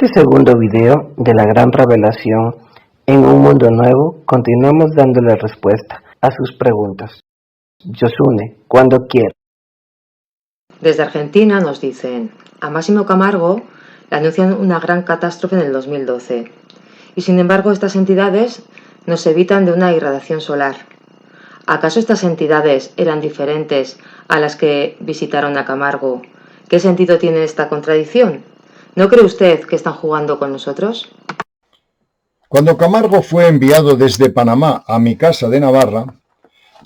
este segundo video de la gran revelación en un mundo nuevo, continuamos dándole respuesta a sus preguntas. Yosune, cuando quiera. Desde Argentina nos dicen, a Máximo Camargo le anuncian una gran catástrofe en el 2012 y sin embargo estas entidades nos evitan de una irradiación solar. ¿Acaso estas entidades eran diferentes a las que visitaron a Camargo? ¿Qué sentido tiene esta contradicción? ¿No cree usted que están jugando con nosotros? Cuando Camargo fue enviado desde Panamá a mi casa de Navarra,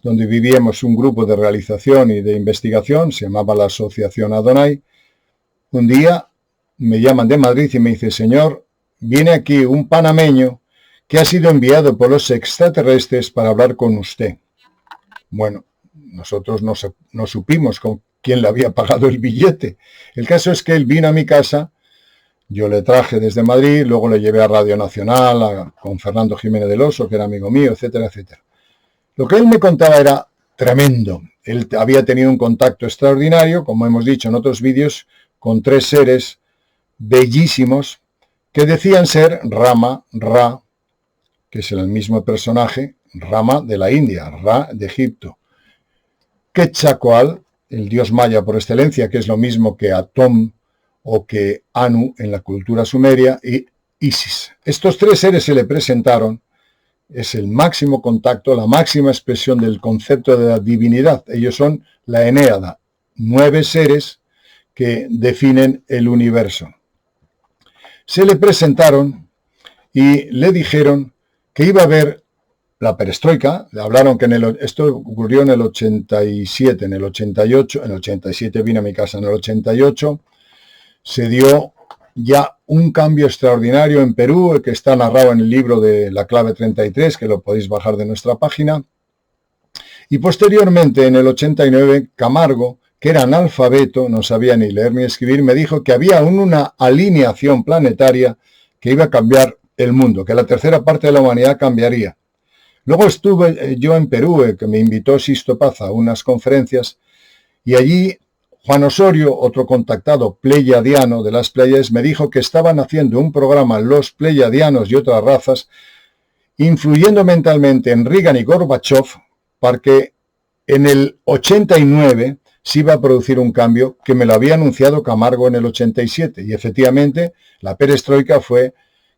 donde vivíamos un grupo de realización y de investigación, se llamaba la Asociación Adonai, un día me llaman de Madrid y me dice, señor, viene aquí un panameño que ha sido enviado por los extraterrestres para hablar con usted. Bueno, nosotros no supimos con quién le había pagado el billete. El caso es que él vino a mi casa, yo le traje desde Madrid, luego le llevé a Radio Nacional, con Fernando Jiménez del Oso, que era amigo mío, etcétera, etcétera. Lo que él me contaba era tremendo. Él había tenido un contacto extraordinario, como hemos dicho en otros vídeos, con 3 seres bellísimos que decían ser Rama, Ra, que es el mismo personaje, Rama de la India, Ra de Egipto, Quetzalcóatl, el dios maya por excelencia, que es lo mismo que Atom o que Anu en la cultura sumeria, y Isis. Estos 3 seres se le presentaron. Es el máximo contacto, la máxima expresión del concepto de la divinidad. Ellos son la Enéada, 9 seres que definen el universo. Se le presentaron y le dijeron que iba a haber la perestroika. Le hablaron que esto ocurrió en el 87, en el 88, en el 87 vino a mi casa, en el 88 se dio ya un cambio extraordinario en Perú, que está narrado en el libro de La Clave 33, que lo podéis bajar de nuestra página. Y posteriormente, en el 89, Camargo, que era analfabeto, no sabía ni leer ni escribir, me dijo que había una alineación planetaria que iba a cambiar el mundo, que la tercera parte de la humanidad cambiaría. Luego estuve yo en Perú, que me invitó Sisto Paz a unas conferencias, y allí Juan Osorio, otro contactado pleyadiano de las Pléyades, me dijo que estaban haciendo un programa, los pleyadianos y otras razas, influyendo mentalmente en Reagan y Gorbachev, para que en el 89 se iba a producir un cambio que me lo había anunciado Camargo en el 87. Y efectivamente, la perestroika fue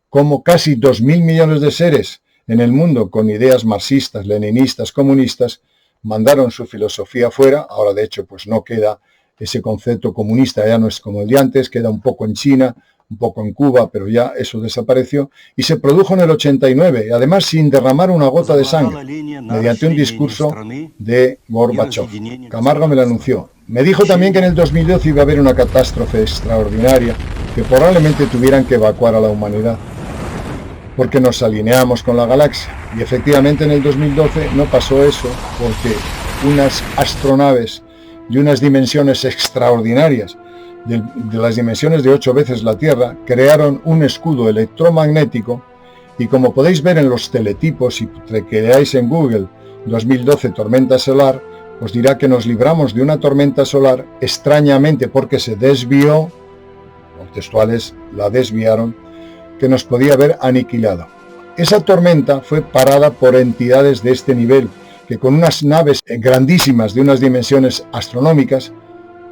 como casi 2.000 millones de seres en el mundo con ideas marxistas, leninistas, comunistas, mandaron su filosofía fuera. Ahora, de hecho, pues no queda ese concepto comunista, ya no es como el de antes, queda un poco en China, un poco en Cuba, pero ya eso desapareció, y se produjo en el 89, además sin derramar una gota de sangre, mediante un discurso de Gorbachev. Camargo me lo anunció. Me dijo también que en el 2012 iba a haber una catástrofe extraordinaria, que probablemente tuvieran que evacuar a la humanidad, porque nos alineamos con la galaxia. Y efectivamente en el 2012 no pasó eso, porque unas astronaves de unas dimensiones extraordinarias, de las dimensiones de 8 veces la Tierra, crearon un escudo electromagnético, y como podéis ver en los teletipos, si creáis en Google 2012 tormenta solar, os dirá que nos libramos de una tormenta solar extrañamente porque se desvió, los textuales la desviaron, que nos podía haber aniquilado. Esa tormenta fue parada por entidades de este nivel, que con unas naves grandísimas de unas dimensiones astronómicas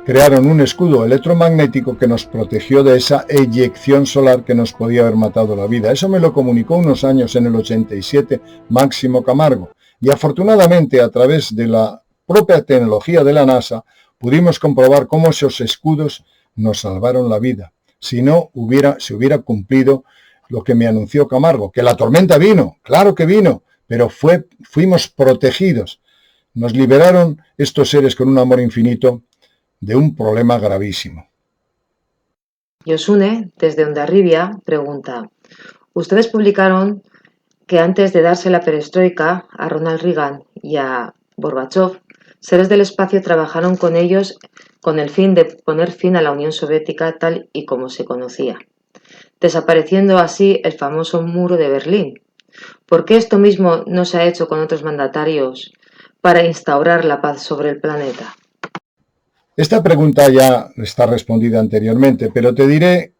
crearon un escudo electromagnético que nos protegió de esa eyección solar que nos podía haber matado la vida. Eso me lo comunicó unos años en el 87 Máximo Camargo, y afortunadamente a través de la propia tecnología de la NASA pudimos comprobar cómo esos escudos nos salvaron la vida. Si no se hubiera cumplido lo que me anunció Camargo, que la tormenta vino, claro que vino, pero fuimos protegidos. Nos liberaron estos seres con un amor infinito de un problema gravísimo. Yosune, desde Hondarribia, pregunta, ustedes publicaron que antes de darse la perestroika a Ronald Reagan y a Gorbachev, seres del espacio trabajaron con ellos con el fin de poner fin a la Unión Soviética tal y como se conocía, desapareciendo así el famoso muro de Berlín. ¿Por qué esto mismo no se ha hecho con otros mandatarios para instaurar la paz sobre el planeta? Esta pregunta ya está respondida anteriormente, pero te diré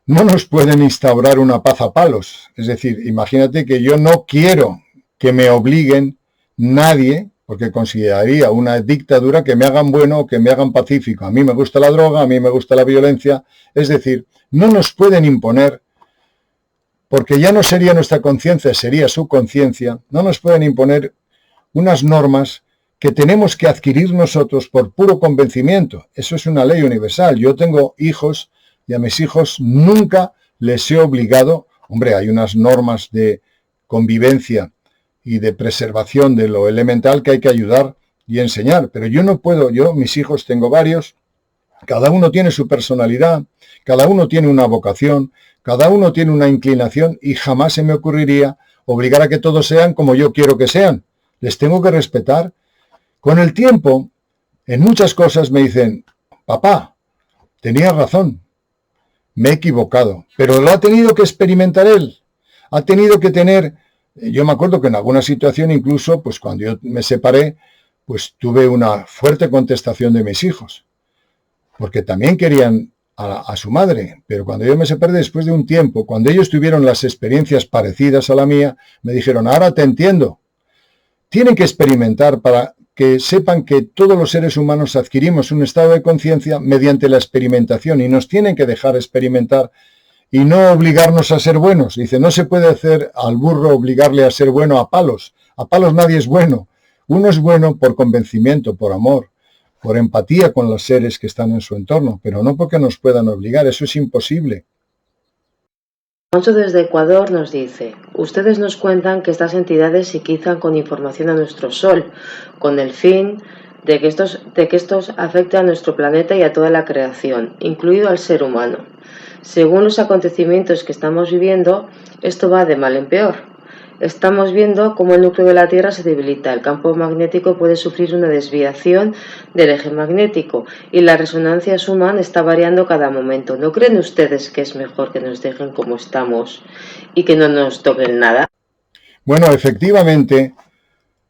no nos pueden instaurar una paz a palos. Es decir, imagínate que yo no quiero que me obliguen nadie, porque consideraría una dictadura, que me hagan bueno o que me hagan pacífico. A mí me gusta la droga, a mí me gusta la violencia. Es decir, no nos pueden imponer, porque ya no sería nuestra conciencia, sería su conciencia, no nos pueden imponer unas normas que tenemos que adquirir nosotros por puro convencimiento. Eso es una ley universal. Yo tengo hijos y a mis hijos nunca les he obligado. Hombre, hay unas normas de convivencia y de preservación de lo elemental que hay que ayudar y enseñar, pero yo no puedo, mis hijos tengo varios, cada uno tiene su personalidad, cada uno tiene una vocación, cada uno tiene una inclinación y jamás se me ocurriría obligar a que todos sean como yo quiero que sean. Les tengo que respetar. Con el tiempo, en muchas cosas me dicen, papá, tenías razón, me he equivocado, pero lo ha tenido que experimentar él, ha tenido que tener. Yo me acuerdo que en alguna situación, incluso, pues cuando yo me separé, pues tuve una fuerte contestación de mis hijos, porque también querían a su madre, pero cuando yo me separé después de un tiempo, cuando ellos tuvieron las experiencias parecidas a la mía, me dijeron, ahora te entiendo. Tienen que experimentar para que sepan que todos los seres humanos adquirimos un estado de conciencia mediante la experimentación y nos tienen que dejar experimentar y no obligarnos a ser buenos. Dice, no se puede hacer al burro obligarle a ser bueno a palos. A palos nadie es bueno. Uno es bueno por convencimiento, por amor, por empatía con los seres que están en su entorno, pero no porque nos puedan obligar. Eso es imposible. Alfonso desde Ecuador nos dice, ustedes nos cuentan que estas entidades psiquizan con información a nuestro Sol, con el fin de que estos afecten a nuestro planeta y a toda la creación, incluido al ser humano. Según los acontecimientos que estamos viviendo, esto va de mal en peor. Estamos viendo cómo el núcleo de la Tierra se debilita, el campo magnético puede sufrir una desviación del eje magnético y la resonancia Schumann está variando cada momento. ¿No creen ustedes que es mejor que nos dejen como estamos y que no nos toquen nada? Bueno, efectivamente,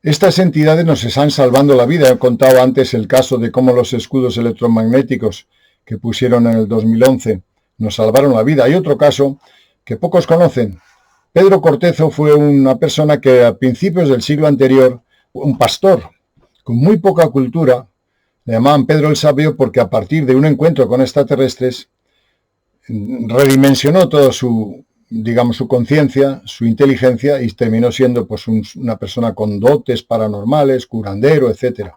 estas entidades nos están salvando la vida. He contado antes el caso de cómo los escudos electromagnéticos que pusieron en el 2011 nos salvaron la vida. Hay otro caso que pocos conocen. Pedro Cortezo fue una persona que a principios del siglo anterior, un pastor con muy poca cultura, le llamaban Pedro el Sabio porque a partir de un encuentro con extraterrestres redimensionó toda su conciencia, su inteligencia y terminó siendo pues una persona con dotes paranormales, curandero, etc.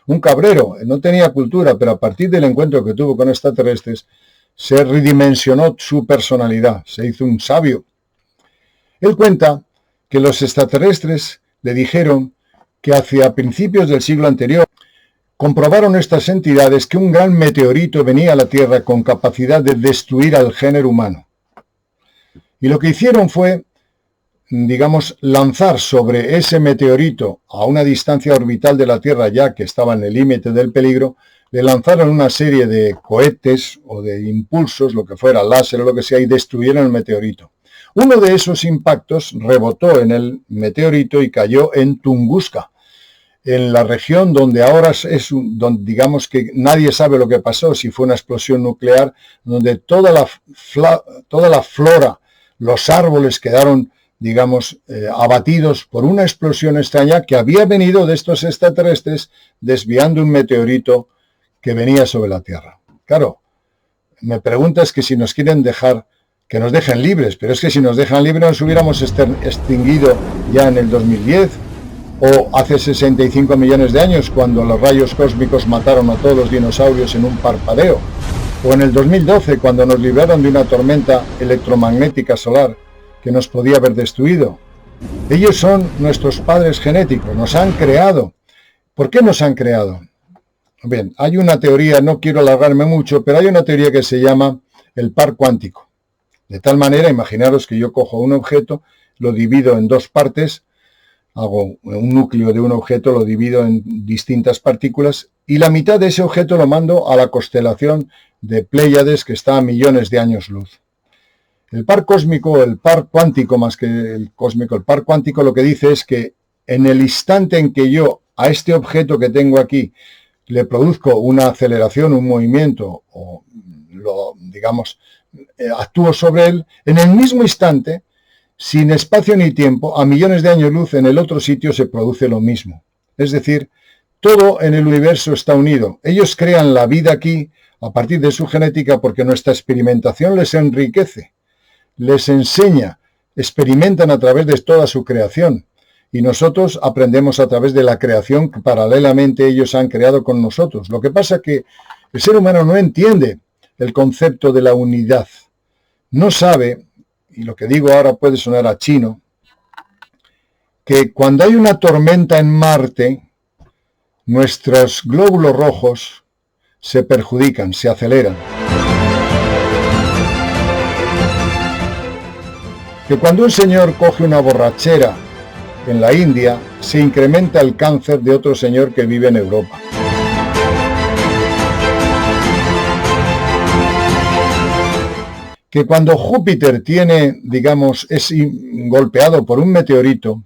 Un cabrero, no tenía cultura, pero a partir del encuentro que tuvo con extraterrestres se redimensionó su personalidad, se hizo un sabio. Él cuenta que los extraterrestres le dijeron que hacia principios del siglo anterior comprobaron estas entidades que un gran meteorito venía a la Tierra con capacidad de destruir al género humano. Y lo que hicieron fue, lanzar sobre ese meteorito a una distancia orbital de la Tierra, ya que estaba en el límite del peligro, le lanzaron una serie de cohetes o de impulsos, lo que fuera, láser o lo que sea, y destruyeron el meteorito. Uno de esos impactos rebotó en el meteorito y cayó en Tunguska, en la región donde ahora donde digamos que nadie sabe lo que pasó, si fue una explosión nuclear, donde toda la flora, los árboles quedaron, abatidos por una explosión extraña que había venido de estos extraterrestres desviando un meteorito que venía sobre la Tierra. Claro, me preguntas que si nos quieren dejar, que nos dejen libres, pero es que si nos dejan libres nos hubiéramos extinguido ya en el 2010 o hace 65 millones de años cuando los rayos cósmicos mataron a todos los dinosaurios en un parpadeo, o en el 2012 cuando nos libraron de una tormenta electromagnética solar que nos podía haber destruido. Ellos son nuestros padres genéticos, nos han creado. ¿Por qué nos han creado? Bien, hay una teoría, no quiero alargarme mucho, pero hay una teoría que se llama el par cuántico. De tal manera, imaginaros que yo cojo un objeto, lo divido en dos partes, hago un núcleo de un objeto, lo divido en distintas partículas y la mitad de ese objeto lo mando a la constelación de Pléyades que está a millones de años luz. El par cósmico, el par cuántico más que el cósmico, el par cuántico lo que dice es que en el instante en que yo a este objeto que tengo aquí le produzco una aceleración, un movimiento o actúo sobre él, en el mismo instante, sin espacio ni tiempo, a millones de años luz en el otro sitio se produce lo mismo. Es decir, todo en el universo está unido. Ellos crean la vida aquí a partir de su genética porque nuestra experimentación les enriquece, les enseña, experimentan a través de toda su creación. Y nosotros aprendemos a través de la creación que paralelamente ellos han creado con nosotros. Lo que pasa es que el ser humano no entiende el concepto de la unidad. No sabe, y lo que digo ahora puede sonar a chino, que cuando hay una tormenta en Marte, nuestros glóbulos rojos se perjudican, se aceleran. Que cuando un señor coge una borrachera en la India, se incrementa el cáncer de otro señor que vive en Europa. Que cuando Júpiter es golpeado por un meteorito,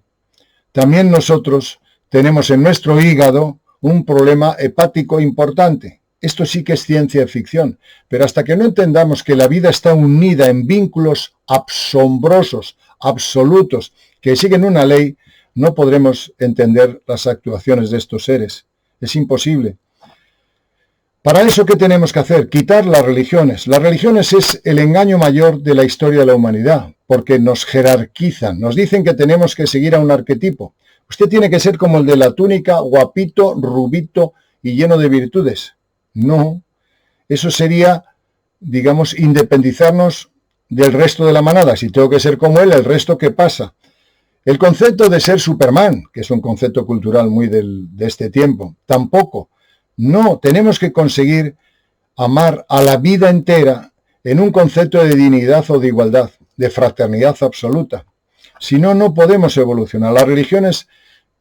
también nosotros tenemos en nuestro hígado un problema hepático importante. Esto sí que es ciencia ficción, pero hasta que no entendamos que la vida está unida en vínculos asombrosos, absolutos, que siguen una ley, no podremos entender las actuaciones de estos seres. Es imposible. Para eso, ¿qué tenemos que hacer? Quitar las religiones. Las religiones es el engaño mayor de la historia de la humanidad, porque nos jerarquizan, nos dicen que tenemos que seguir a un arquetipo. Usted tiene que ser como el de la túnica, guapito, rubito y lleno de virtudes. No, eso sería, independizarnos del resto de la manada. Si tengo que ser como él, ¿el resto qué pasa? El concepto de ser Superman, que es un concepto cultural muy de este tiempo, tampoco. No, tenemos que conseguir amar a la vida entera en un concepto de dignidad o de igualdad, de fraternidad absoluta. Si no, no podemos evolucionar. Las religiones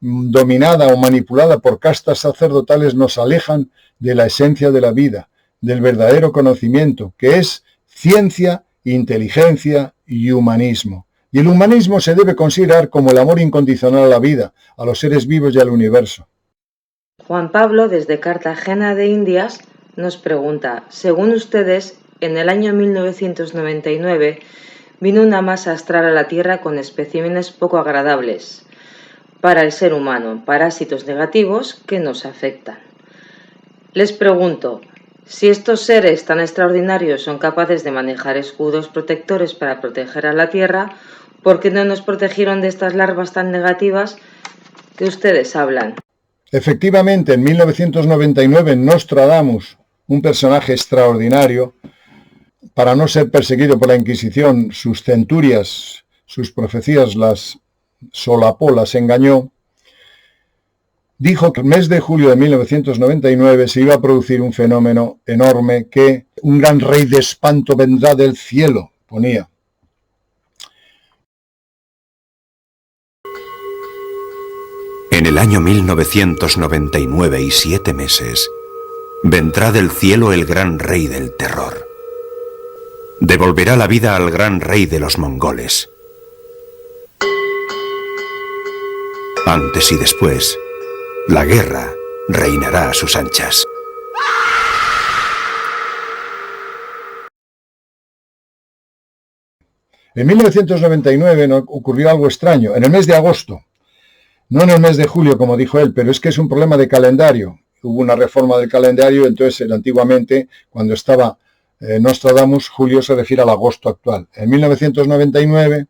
dominadas o manipuladas por castas sacerdotales nos alejan de la esencia de la vida, del verdadero conocimiento, que es ciencia, inteligencia y humanismo. Y el humanismo se debe considerar como el amor incondicional a la vida, a los seres vivos y al universo. Juan Pablo, desde Cartagena de Indias, nos pregunta, según ustedes, en el año 1999 vino una masa astral a la Tierra con especímenes poco agradables para el ser humano, parásitos negativos que nos afectan. Les pregunto, si estos seres tan extraordinarios son capaces de manejar escudos protectores para proteger a la Tierra, ¿por qué no nos protegieron de estas larvas tan negativas que ustedes hablan? Efectivamente, en 1999 Nostradamus, un personaje extraordinario, para no ser perseguido por la Inquisición, sus centurias, sus profecías las solapó, las engañó, dijo que el mes de julio de 1999 se iba a producir un fenómeno enorme, que un gran rey de espanto vendrá del cielo, ponía. En el año 1999 y 7 meses, vendrá del cielo el gran rey del terror. Devolverá la vida al gran rey de los mongoles. Antes y después, la guerra reinará a sus anchas. En 1999 ocurrió algo extraño, en el mes de agosto. No en el mes de julio, como dijo él, pero es que es un problema de calendario. Hubo una reforma del calendario, entonces antiguamente, cuando estaba Nostradamus, julio se refiere al agosto actual. En 1999,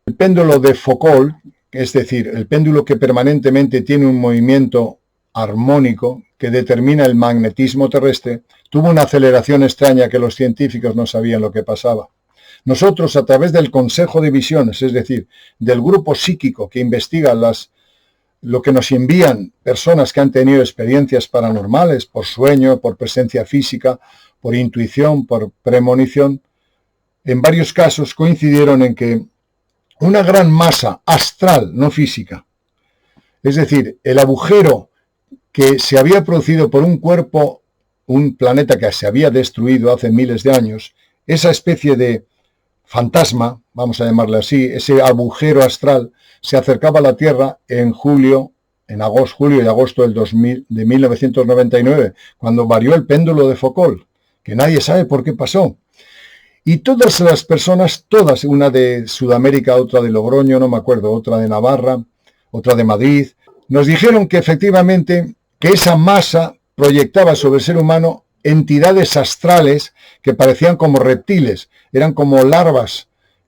el péndulo de Foucault, es decir, el péndulo que permanentemente tiene un movimiento armónico que determina el magnetismo terrestre, tuvo una aceleración extraña que los científicos no sabían lo que pasaba. Nosotros, a través del Consejo de Visiones, es decir, del grupo psíquico que investiga lo que nos envían personas que han tenido experiencias paranormales, por sueño, por presencia física, por intuición, por premonición, en varios casos coincidieron en que una gran masa astral, no física, es decir, el agujero que se había producido por un cuerpo, un planeta que se había destruido hace miles de años, esa especie de fantasma, vamos a llamarle así, ese agujero astral, se acercaba a la Tierra en julio y agosto de 1999, cuando varió el péndulo de Foucault, que nadie sabe por qué pasó. Y todas las personas, todas, una de Sudamérica, otra de Logroño, no me acuerdo, otra de Navarra, otra de Madrid, nos dijeron que efectivamente que esa masa proyectaba sobre el ser humano entidades astrales que parecían como reptiles, eran como larvas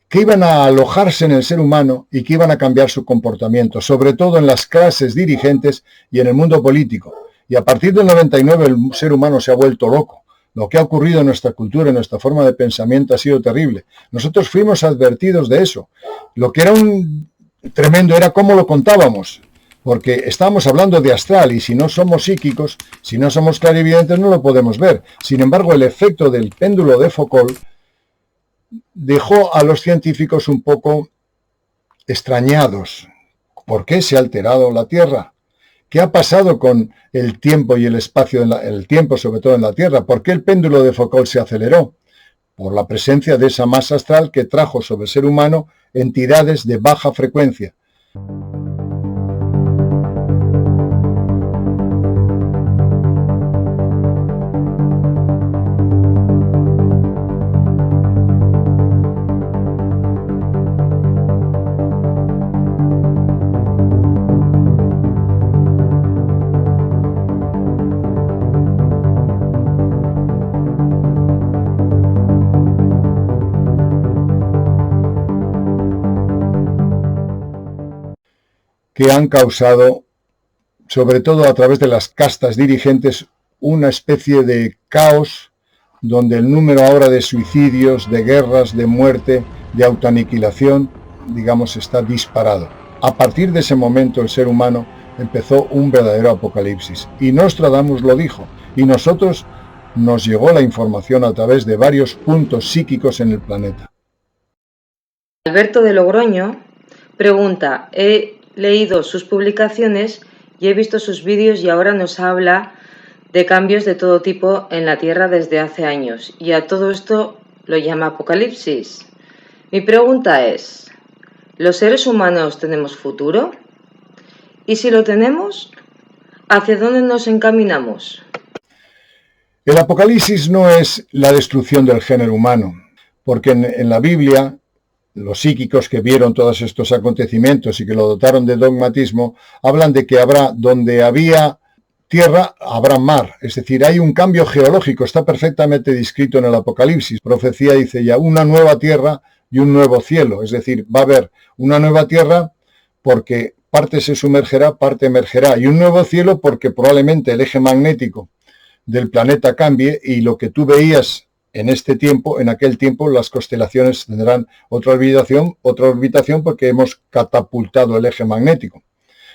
que iban a alojarse en el ser humano y que iban a cambiar su comportamiento, sobre todo en las clases dirigentes y en el mundo político. Y a partir del 99 el ser humano se ha vuelto loco. Lo que ha ocurrido en nuestra cultura, en nuestra forma de pensamiento ha sido terrible. Nosotros fuimos advertidos de eso. Lo que era un tremendo era cómo lo contábamos, porque estábamos hablando de astral y si no somos psíquicos, si no somos clarividentes no lo podemos ver. Sin embargo, el efecto del péndulo de Foucault dejó a los científicos un poco extrañados. ¿Por qué se ha alterado la Tierra? ¿Qué ha pasado con el tiempo y el espacio, el tiempo sobre todo en la Tierra? ¿Por qué el péndulo de Foucault se aceleró? Por la presencia de esa masa astral que trajo sobre el ser humano entidades de baja frecuencia. Que han causado, sobre todo a través de las castas dirigentes, una especie de caos donde el número ahora de suicidios, de guerras, de muerte, de autoaniquilación, digamos, está disparado. A partir de ese momento el ser humano empezó un verdadero apocalipsis. Y Nostradamus lo dijo. Y nosotros nos llegó la información a través de varios puntos psíquicos en el planeta. Alberto de Logroño pregunta: he leído sus publicaciones y he visto sus vídeos y ahora nos habla de cambios de todo tipo en la Tierra desde hace años y a todo esto lo llama apocalipsis. Mi pregunta es: ¿los seres humanos tenemos futuro? Y si lo tenemos, ¿hacia dónde nos encaminamos? El apocalipsis no es la destrucción del género humano, porque en la Biblia los psíquicos que vieron todos estos acontecimientos y que lo dotaron de dogmatismo, hablan de que habrá, donde había tierra, habrá mar. Es decir, hay un cambio geológico, está perfectamente descrito en el Apocalipsis. Profecía dice ya una nueva tierra y un nuevo cielo. Es decir, va a haber una nueva tierra porque parte se sumergerá, parte emergerá. Y un nuevo cielo porque probablemente el eje magnético del planeta cambie y lo que tú veías en este tiempo, en aquel tiempo, las constelaciones tendrán otra orbitación porque hemos catapultado el eje magnético.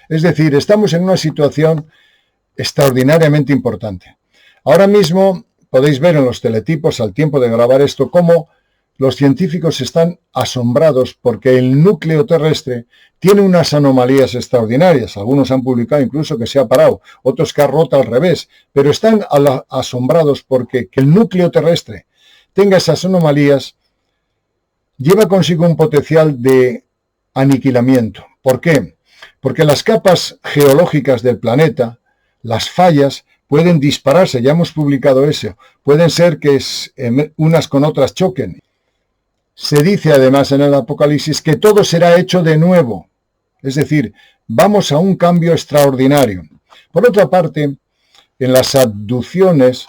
Es decir, estamos en una situación extraordinariamente importante. Ahora mismo podéis ver en los teletipos al tiempo de grabar esto cómo los científicos están asombrados porque el núcleo terrestre tiene unas anomalías extraordinarias. Algunos han publicado incluso que se ha parado, otros que ha roto al revés, pero están asombrados porque que el núcleo terrestre tenga esas anomalías lleva consigo un potencial de aniquilamiento. ¿Por qué? Porque las capas geológicas del planeta, las fallas, pueden dispararse, ya hemos publicado eso, pueden ser que unas con otras choquen. Se dice además en el Apocalipsis que todo será hecho de nuevo, es decir, vamos a un cambio extraordinario. Por otra parte, en las abducciones,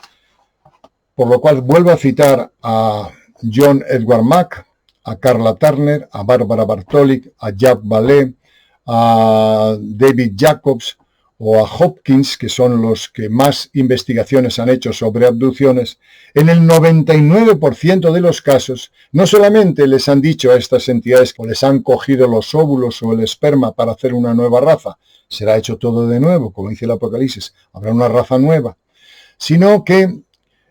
por lo cual vuelvo a citar a John Edward Mack, a Carla Turner, a Bárbara Bartolic, a Jacques Vallée, a David Jacobs o a Hopkins, que son los que más investigaciones han hecho sobre abducciones, en el 99% de los casos, no solamente les han dicho a estas entidades que les han cogido los óvulos o el esperma para hacer una nueva raza, será hecho todo de nuevo, como dice el Apocalipsis, habrá una raza nueva, sino que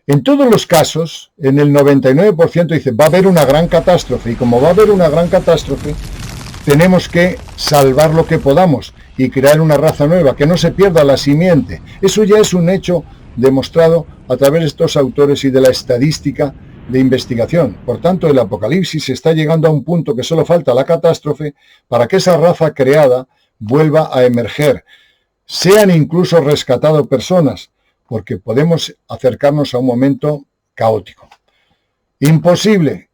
en todos los casos, en el 99% dice, va a haber una gran catástrofe, y como va a haber una gran catástrofe, tenemos que salvar lo que podamos y crear una raza nueva, que no se pierda la simiente. Eso ya es un hecho demostrado a través de estos autores y de la estadística de investigación. Por tanto, el Apocalipsis está llegando a un punto que solo falta la catástrofe para que esa raza creada vuelva a emerger. Sean incluso rescatado personas, porque podemos acercarnos a un momento caótico. Imposible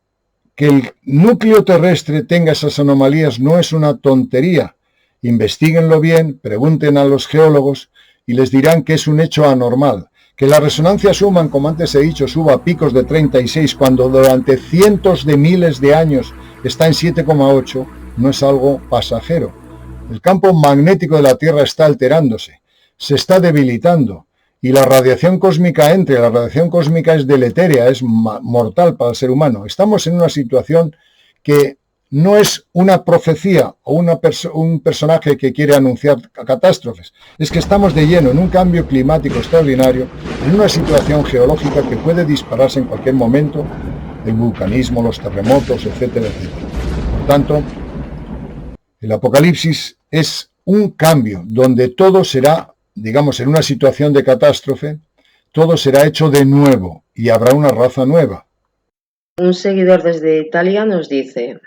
que el núcleo terrestre tenga esas anomalías no es una tontería. Investíguenlo bien, pregunten a los geólogos y les dirán que es un hecho anormal. Que la resonancia Schumann, como antes he dicho, suba a picos de 36 cuando durante cientos de miles de años está en 7,8, no es algo pasajero. El campo magnético de la Tierra está alterándose, se está debilitando y la radiación cósmica entra. La radiación cósmica es deletérea, es mortal para el ser humano. Estamos en una situación que no es una profecía o un personaje que quiere anunciar catástrofes. Es que estamos de lleno en un cambio climático extraordinario, en una situación geológica que puede dispararse en cualquier momento, el vulcanismo, los terremotos, etcétera, etcétera. Por tanto, el Apocalipsis es un cambio donde todo será, digamos, en una situación de catástrofe, todo será hecho de nuevo y habrá una raza nueva. Un seguidor desde Italia nos dice: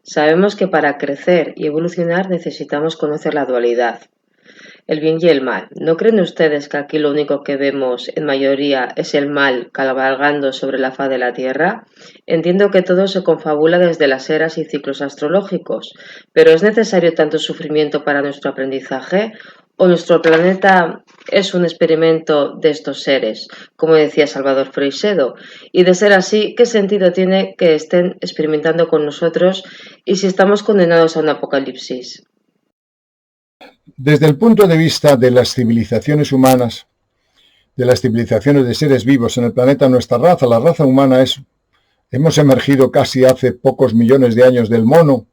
sabemos que para crecer y evolucionar necesitamos conocer la dualidad, el bien y el mal. ¿No creen ustedes que aquí lo único que vemos en mayoría es el mal cabalgando sobre la faz de la Tierra? Entiendo que todo se confabula desde las eras y ciclos astrológicos, pero ¿es necesario tanto sufrimiento para nuestro aprendizaje? ¿O nuestro planeta es un experimento de estos seres, como decía Salvador Freixedo? Y de ser así, ¿qué sentido tiene que estén experimentando con nosotros y si estamos condenados a un apocalipsis? Desde el punto de vista de las civilizaciones humanas, de las civilizaciones de seres vivos en el planeta, nuestra raza, la raza humana, hemos emergido casi hace pocos millones de años del mono,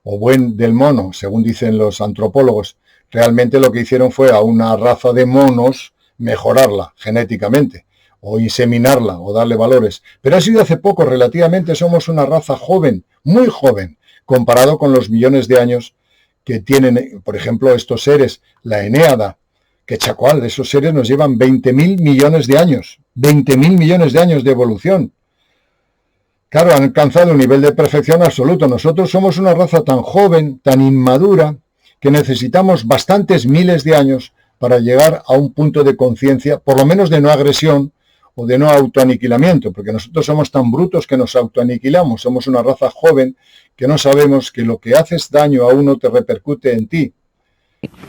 o del mono, según dicen los antropólogos. Realmente lo que hicieron fue a una raza de monos mejorarla genéticamente, o inseminarla, o darle valores. Pero ha sido hace poco, relativamente somos una raza joven, muy joven, comparado con los millones de años que tienen, por ejemplo, estos seres, la Enéada, que chacual, esos seres nos llevan 20.000 millones de años, 20.000 millones de años de evolución. Claro, han alcanzado un nivel de perfección absoluto. Nosotros somos una raza tan joven, tan inmadura, que necesitamos bastantes miles de años para llegar a un punto de conciencia, por lo menos de no agresión o de no autoaniquilamiento, porque nosotros somos tan brutos que nos autoaniquilamos. Somos una raza joven que no sabemos que lo que haces daño a uno te repercute en ti.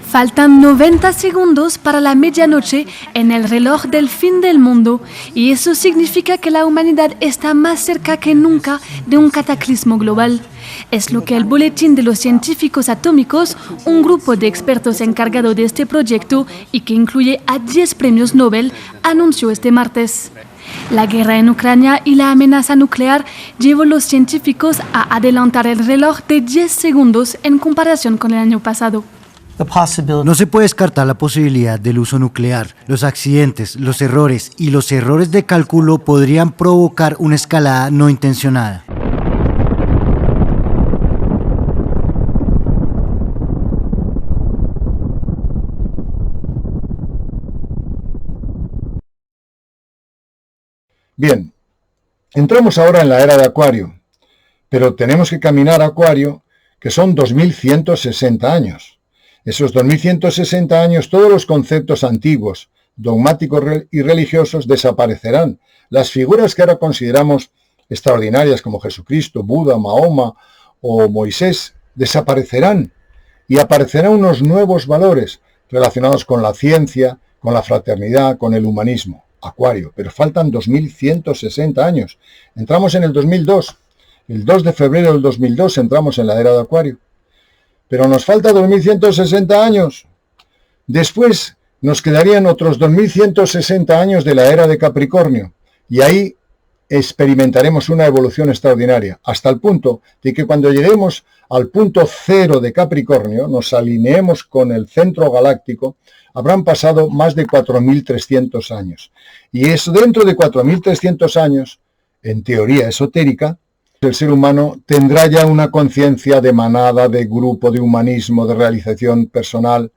Faltan 90 segundos para la medianoche en el reloj del fin del mundo y eso significa que la humanidad está más cerca que nunca de un cataclismo global. Es lo que el Boletín de los Científicos Atómicos, un grupo de expertos encargado de este proyecto y que incluye a 10 premios Nobel, anunció este martes. La guerra en Ucrania y la amenaza nuclear llevó a los científicos a adelantar el reloj de 10 segundos en comparación con el año pasado. No se puede descartar la posibilidad del uso nuclear. Los accidentes, los errores y los errores de cálculo podrían provocar una escalada no intencionada. Bien, entramos ahora en la era de Acuario, pero tenemos que caminar a Acuario, que son 2160 años. Esos 2160 años, todos los conceptos antiguos, dogmáticos y religiosos desaparecerán. Las figuras que ahora consideramos extraordinarias como Jesucristo, Buda, Mahoma o Moisés desaparecerán y aparecerán unos nuevos valores relacionados con la ciencia, con la fraternidad, con el humanismo. Acuario, pero faltan 2160 años. Entramos en el 2002. El 2 de febrero del 2002 entramos en la era de Acuario. Pero nos falta 2160 años. Después nos quedarían otros 2160 años de la era de Capricornio. Y ahí experimentaremos una evolución extraordinaria, hasta el punto de que cuando lleguemos al punto cero de Capricornio, nos alineemos con el centro galáctico, habrán pasado más de 4.300 años. Y eso, dentro de 4.300 años, en teoría esotérica, el ser humano tendrá ya una conciencia de manada, de grupo, de humanismo, de realización personal,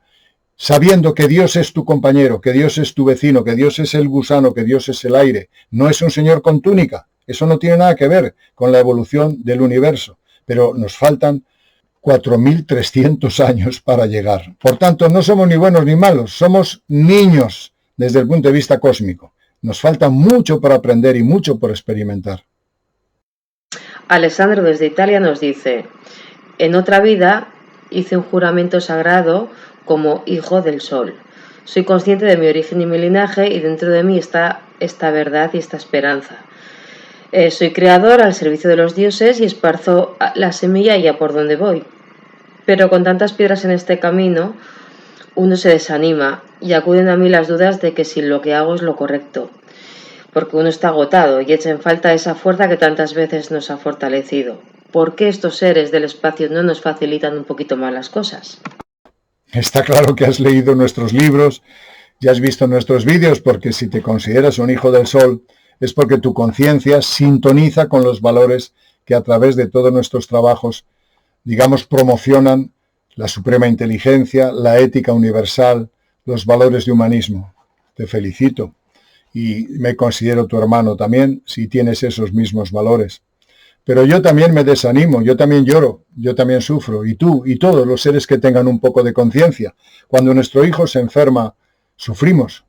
sabiendo que Dios es tu compañero, que Dios es tu vecino, que Dios es el gusano, que Dios es el aire. No es un señor con túnica. Eso no tiene nada que ver con la evolución del universo. Pero nos faltan 4.300 años para llegar. Por tanto, no somos ni buenos ni malos. Somos niños desde el punto de vista cósmico. Nos falta mucho por aprender y mucho por experimentar. Alessandro desde Italia nos dice: en otra vida hice un juramento sagrado como hijo del sol. Soy consciente de mi origen y mi linaje, y dentro de mí está esta verdad y esta esperanza. Soy creador al servicio de los dioses y esparzo la semilla allá por donde voy. Pero con tantas piedras en este camino, uno se desanima y acuden a mí las dudas de que si lo que hago es lo correcto, porque uno está agotado y echa en falta esa fuerza que tantas veces nos ha fortalecido. ¿Por qué estos seres del espacio no nos facilitan un poquito más las cosas? Está claro que has leído nuestros libros y has visto nuestros vídeos, porque si te consideras un hijo del sol es porque tu conciencia sintoniza con los valores que a través de todos nuestros trabajos, digamos, promocionan la suprema inteligencia, la ética universal, los valores de humanismo. Te felicito y me considero tu hermano también si tienes esos mismos valores. Pero yo también me desanimo, yo también lloro, yo también sufro, y tú y todos los seres que tengan un poco de conciencia. Cuando nuestro hijo se enferma, sufrimos.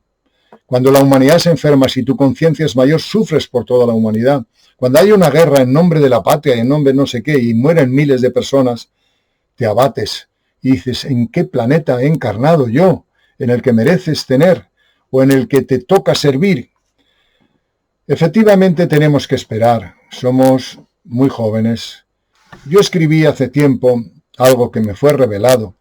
Cuando la humanidad se enferma, si tu conciencia es mayor, sufres por toda la humanidad. Cuando hay una guerra en nombre de la patria y en nombre de no sé qué, y mueren miles de personas, te abates y dices: ¿en qué planeta he encarnado yo? ¿En el que mereces tener o en el que te toca servir? Efectivamente tenemos que esperar. Somos muy jóvenes. Yo escribí hace tiempo algo que me fue revelado,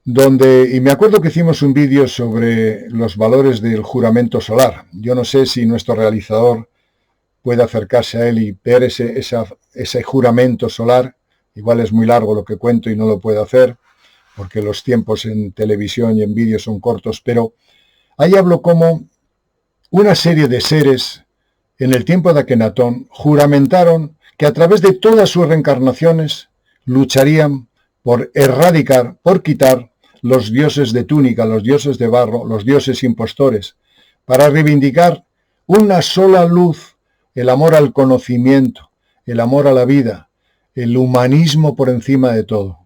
y me acuerdo que hicimos un vídeo sobre los valores del juramento solar. Yo no sé si nuestro realizador puede acercarse a él y ver ese juramento solar. Igual es muy largo lo que cuento y no lo puede hacer, porque los tiempos en televisión y en vídeo son cortos, pero ahí hablo como una serie de seres en el tiempo de Akenatón juramentaron que a través de todas sus reencarnaciones lucharían por erradicar, por quitar los dioses de túnica, los dioses de barro, los dioses impostores, para reivindicar una sola luz: el amor al conocimiento, el amor a la vida, el humanismo por encima de todo.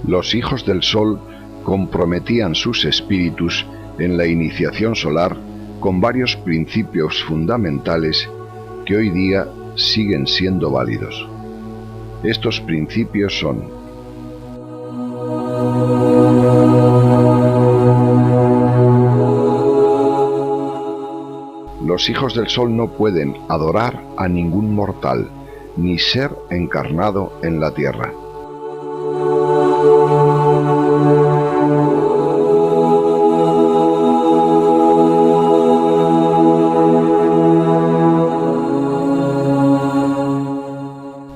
Los hijos del sol comprometían sus espíritus en la iniciación solar con varios principios fundamentales que hoy día siguen siendo válidos. Estos principios son: los hijos del sol no pueden adorar a ningún mortal, ni ser encarnado en la tierra.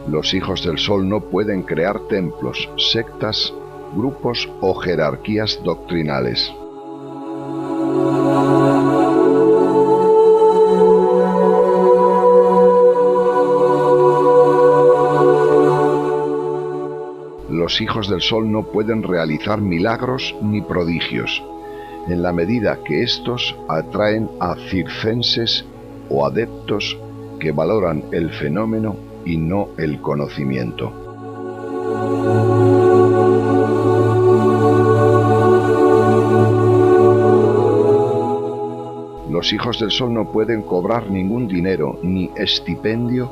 Los hijos del sol no pueden crear templos, sectas, grupos o jerarquías doctrinales. Los hijos del sol no pueden realizar milagros ni prodigios, en la medida que estos atraen a circenses o adeptos que valoran el fenómeno y no el conocimiento. Los hijos del sol no pueden cobrar ningún dinero ni estipendio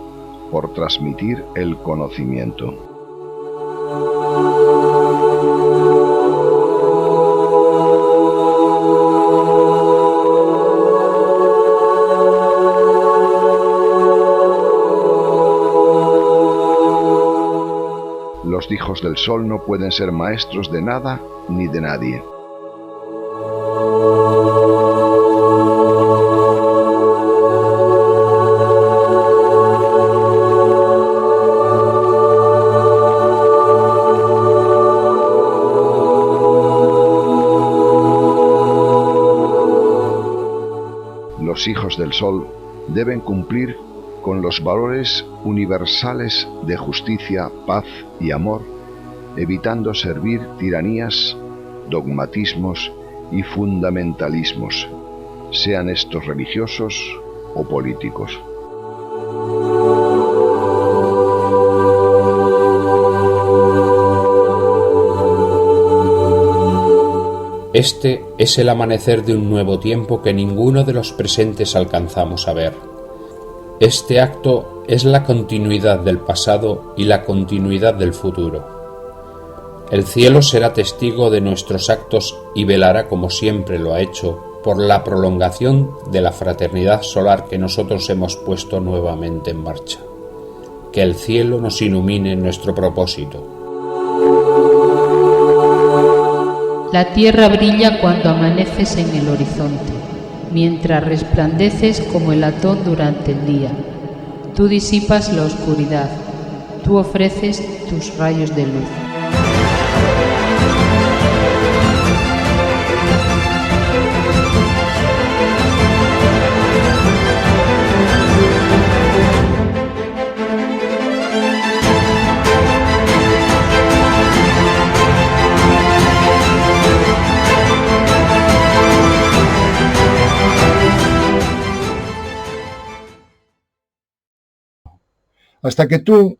por transmitir el conocimiento. Los hijos del sol no pueden ser maestros de nada ni de nadie. Los hijos del sol deben cumplir con los valores universales de justicia, paz y amor, evitando servir tiranías, dogmatismos y fundamentalismos, sean estos religiosos o políticos. Este es el amanecer de un nuevo tiempo que ninguno de los presentes alcanzamos a ver. Este acto es la continuidad del pasado y la continuidad del futuro. El cielo será testigo de nuestros actos y velará, como siempre lo ha hecho, por la prolongación de la fraternidad solar que nosotros hemos puesto nuevamente en marcha. Que el cielo nos ilumine en nuestro propósito. La tierra brilla cuando amaneces en el horizonte, mientras resplandeces como el latón durante el día. Tú disipas la oscuridad, tú ofreces tus rayos de luz. Hasta que tú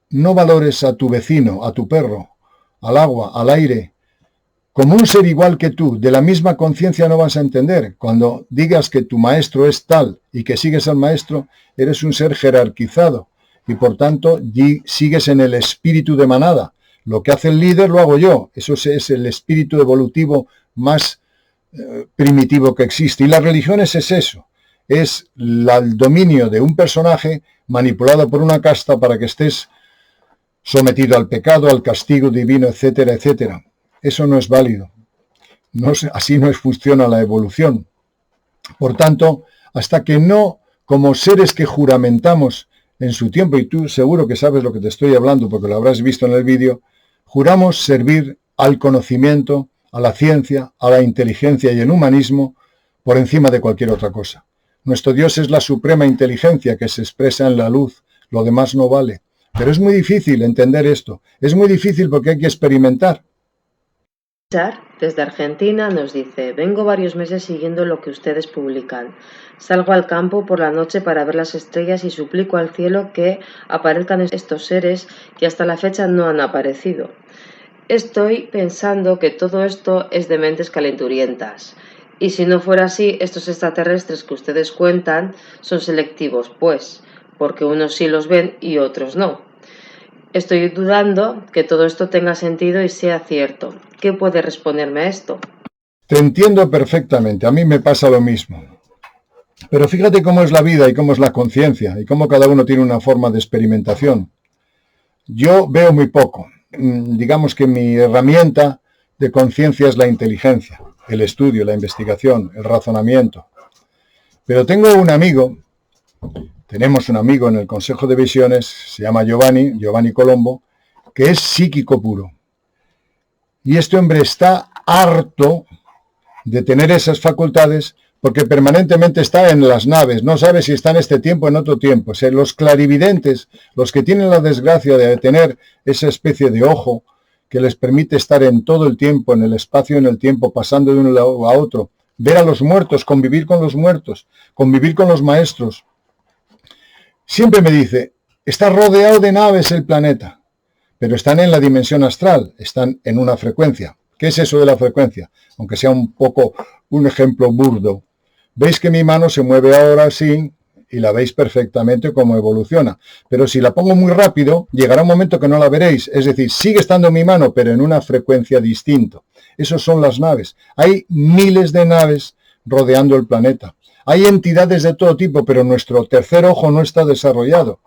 no valores a tu vecino, a tu perro, al agua, al aire, como un ser igual que tú, de la misma conciencia, no vas a entender. Cuando digas que tu maestro es tal y que sigues al maestro, eres un ser jerarquizado y por tanto sigues en el espíritu de manada. Lo que hace el líder lo hago yo. Eso es el espíritu evolutivo más primitivo que existe. Y las religiones es eso. Es el dominio de un personaje manipulado por una casta para que estés sometido al pecado, al castigo divino, etcétera, etcétera. Eso no es válido. Así no funciona la evolución. Por tanto, hasta que no, como seres que juramentamos en su tiempo, y tú seguro que sabes lo que te estoy hablando porque lo habrás visto en el vídeo, juramos servir al conocimiento, a la ciencia, a la inteligencia y el humanismo por encima de cualquier otra cosa. Nuestro Dios es la suprema inteligencia que se expresa en la luz, lo demás no vale. Pero es muy difícil entender esto, es muy difícil porque hay que experimentar. Desde Argentina nos dice: vengo varios meses siguiendo lo que ustedes publican. Salgo al campo por la noche para ver las estrellas y suplico al cielo que aparezcan estos seres que hasta la fecha no han aparecido. Estoy pensando que todo esto es de mentes calenturientas. Y si no fuera así, estos extraterrestres que ustedes cuentan son selectivos, pues, porque unos sí los ven y otros no. Estoy dudando que todo esto tenga sentido y sea cierto. ¿Qué puede responderme a esto? Te entiendo perfectamente, a mí me pasa lo mismo. Pero fíjate cómo es la vida y cómo es la conciencia y cómo cada uno tiene una forma de experimentación. Yo veo muy poco. Digamos que mi herramienta de conciencia es la inteligencia, el estudio, la investigación, el razonamiento. Pero tenemos un amigo en el Consejo de Visiones, se llama Giovanni Colombo, que es psíquico puro. Y este hombre está harto de tener esas facultades porque permanentemente está en las naves, no sabe si está en este tiempo o en otro tiempo. O sea, los clarividentes, los que tienen la desgracia de tener esa especie de ojo que les permite estar en todo el tiempo, en el espacio, en el tiempo, pasando de un lado a otro, ver a los muertos, convivir con los muertos, convivir con los maestros. Siempre me dice, está rodeado de naves el planeta, pero están en la dimensión astral, están en una frecuencia. ¿Qué es eso de la frecuencia? Aunque sea un poco un ejemplo burdo. Veis que mi mano se mueve ahora así y la veis perfectamente cómo evoluciona. Pero si la pongo muy rápido, llegará un momento que no la veréis. Es decir, sigue estando mi mano, pero en una frecuencia distinta. Esas son las naves. Hay miles de naves rodeando el planeta. Hay entidades de todo tipo, pero nuestro tercer ojo no está desarrollado.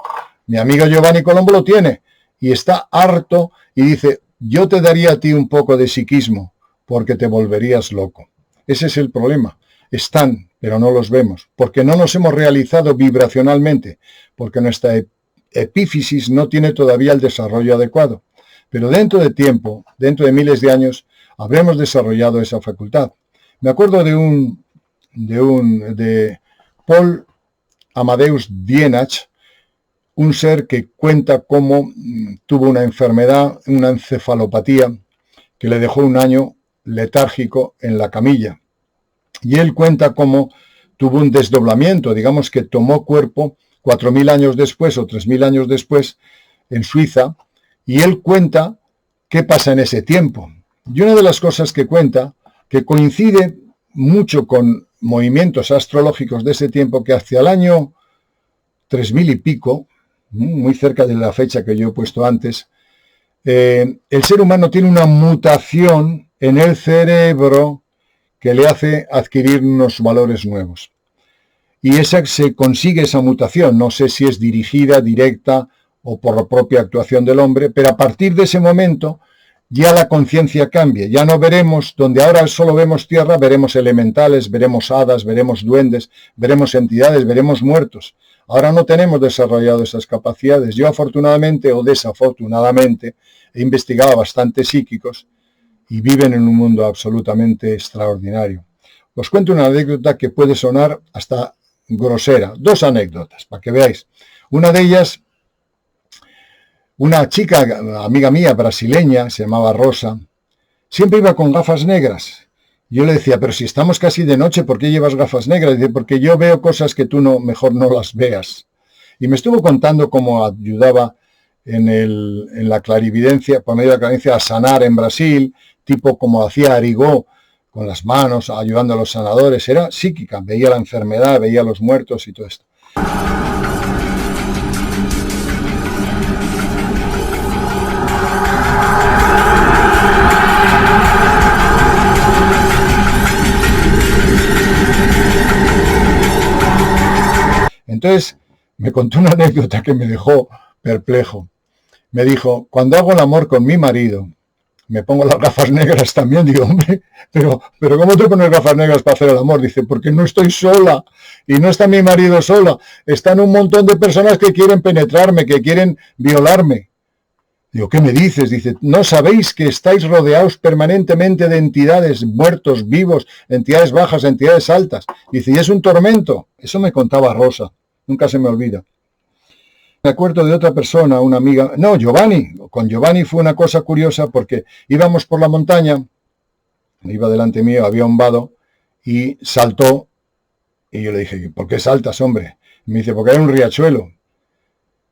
Mi amigo Giovanni Colombo lo tiene y está harto y dice, yo te daría a ti un poco de psiquismo porque te volverías loco. Ese es el problema. Están, pero no los vemos, porque no nos hemos realizado vibracionalmente, porque nuestra epífisis no tiene todavía el desarrollo adecuado. Pero dentro de tiempo, dentro de miles de años, habremos desarrollado esa facultad. Me acuerdo de Paul Amadeus Dienach, un ser que cuenta cómo tuvo una enfermedad, una encefalopatía, que le dejó un año letárgico en la camilla. Y él cuenta cómo tuvo un desdoblamiento, digamos que tomó cuerpo 4.000 años después o 3.000 años después en Suiza, y él cuenta qué pasa en ese tiempo. Y una de las cosas que cuenta, que coincide mucho con movimientos astrológicos de ese tiempo, que hacia el año 3000 y pico, muy cerca de la fecha que yo he puesto antes, el ser humano tiene una mutación en el cerebro que le hace adquirir unos valores nuevos. Y se consigue esa mutación, no sé si es dirigida, directa o por la propia actuación del hombre, pero a partir de ese momento ya la conciencia cambia, ya no veremos, donde ahora solo vemos tierra, veremos elementales, veremos hadas, veremos duendes, veremos entidades, veremos muertos. Ahora no tenemos desarrollado esas capacidades. Yo afortunadamente o desafortunadamente he investigado bastantes psíquicos y viven en un mundo absolutamente extraordinario. Os cuento una anécdota que puede sonar hasta grosera. 2 anécdotas, para que veáis. Una de ellas, una chica, amiga mía, brasileña, se llamaba Rosa, siempre iba con gafas negras. Yo le decía, pero si estamos casi de noche, ¿por qué llevas gafas negras? Dice, porque yo veo cosas que tú mejor no las veas. Y me estuvo contando cómo ayudaba en la clarividencia, por medio de la clarividencia, a sanar en Brasil, tipo como hacía Arigó, con las manos, ayudando a los sanadores. Era psíquica, veía la enfermedad, veía a los muertos y todo esto. Entonces, me contó una anécdota que me dejó perplejo. Me dijo, cuando hago el amor con mi marido, me pongo las gafas negras también. Digo, hombre, pero ¿cómo te pones gafas negras para hacer el amor? Dice, porque no estoy sola, y no está mi marido sola, están un montón de personas que quieren penetrarme, que quieren violarme. Digo, ¿qué me dices? Dice, ¿no sabéis que estáis rodeados permanentemente de entidades, muertos, vivos, entidades bajas, entidades altas? Dice, y es un tormento. Eso me contaba Rosa, nunca se me olvida. Me acuerdo de otra persona, una amiga, no, Giovanni. Con Giovanni fue una cosa curiosa porque íbamos por la montaña, iba delante mío, había un vado y saltó. Y yo le dije, ¿por qué saltas, hombre? Y me dice, porque hay un riachuelo.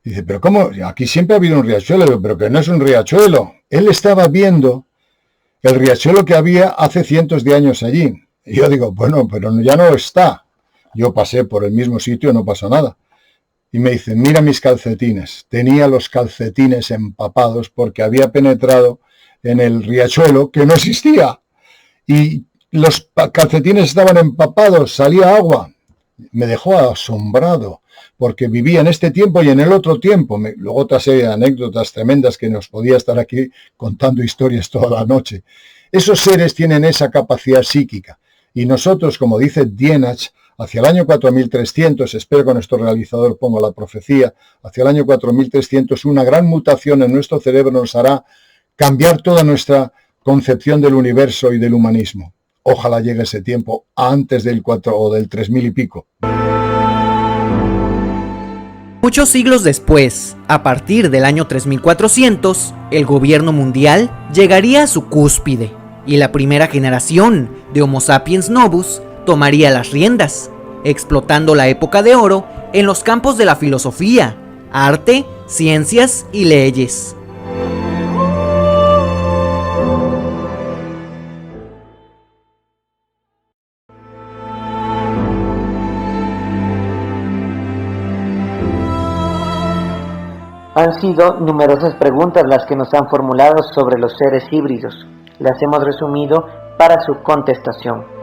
Dice, ¿pero cómo? Aquí siempre ha habido un riachuelo. Digo, pero que no es un riachuelo. Él estaba viendo el riachuelo que había hace cientos de años allí. Y yo digo, bueno, pero ya no está. Yo pasé por el mismo sitio, no pasó nada. Y me dice, mira mis calcetines. Tenía los calcetines empapados porque había penetrado en el riachuelo que no existía. Y los calcetines estaban empapados, salía agua. Me dejó asombrado porque vivía en este tiempo y en el otro tiempo. Luego otra serie de anécdotas tremendas que nos podía estar aquí contando historias toda la noche. Esos seres tienen esa capacidad psíquica. Y nosotros, como dice Dienach, hacia el año 4300, espero que con nuestro realizador ponga la profecía, hacia el año 4300 una gran mutación en nuestro cerebro nos hará cambiar toda nuestra concepción del universo y del humanismo. Ojalá llegue ese tiempo antes del 4 o del 3000 y pico. Muchos siglos después, a partir del año 3400, el gobierno mundial llegaría a su cúspide y la primera generación de Homo sapiens novus tomaría las riendas, explotando la época de oro en los campos de la filosofía, arte, ciencias y leyes. Han sido numerosas preguntas las que nos han formulado sobre los seres híbridos. Las hemos resumido para su contestación.